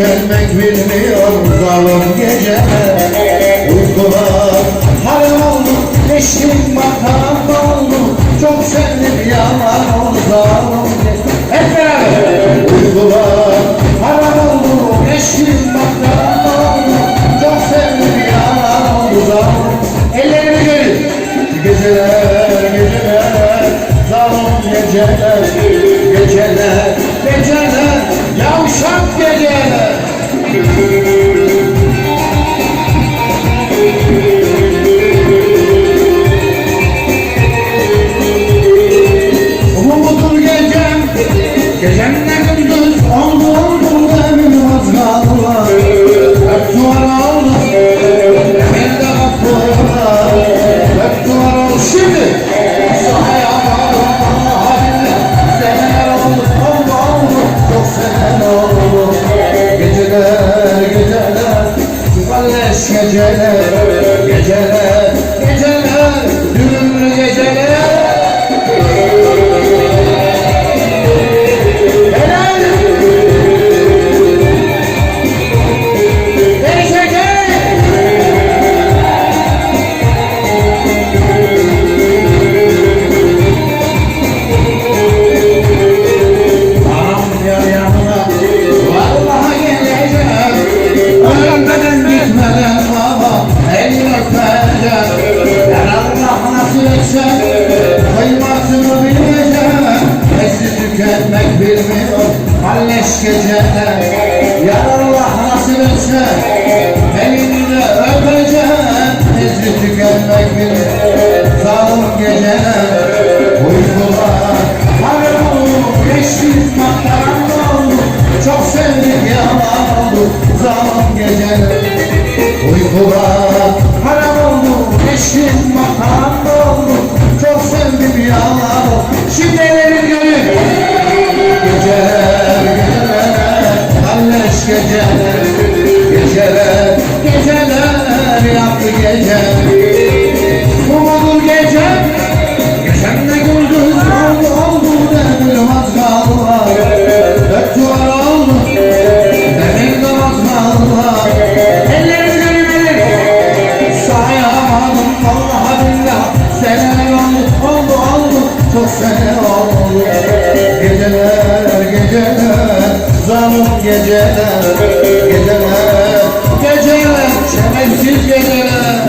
tükenmek bilmiyor zalim geceler. Uykular haram oldu, geçtim makam oldu. Çok sevdim yalan oldu zalim geceler. Hep beraber. Uykular haram oldu, geçtim makam oldu. Çok sevdim yalan oldu zalim. Ellerimi görün. Geceler, geceler, zalim geceler. Geceler, geceler, yavşak geceler. Bu mudur gecem, gecemle gündüz oldu oldu demin vazgeçtiler. Hep duvar oldu, bir de kapılar. Hep duvar oldu şimdi. Sahaya geceler, geceler, geceler, düğünlü geceler. Helal! Geceler! Anam diyor yanına, vallahi geleceğim. Ölmeden gitmeden elini öpeceğim. Yar Allah nasip etse kıymatını bileceğim. Nesli tükenmek bilmiyor halleş geceler. Yar Allah nasip etse elini de öpeceğim. Nesli tükenmek bilmiyor zalim geceler. Uykular haram oldu, geçtim maktaran oldu. Çok sevdik yalan oldu zalim geceler. Uykular haram oldu, geçtim makam oldu. Çok sevdim yalan oldu. Şimdi ellerim görün. Geceler, geceler, halleş geceler. Geceler, geceler, yaptı geceler. Bu mudur gece? Gecemde gündüz oldu oldu demir vazgeçtiler. Hep duvar oldu, demir de vazgeçtiler. Ellerim vallahi billah seneler oldu çok sene oldu. Geceler, geceler, zalim geceler. Geceler, geceler, çemensiz geceler.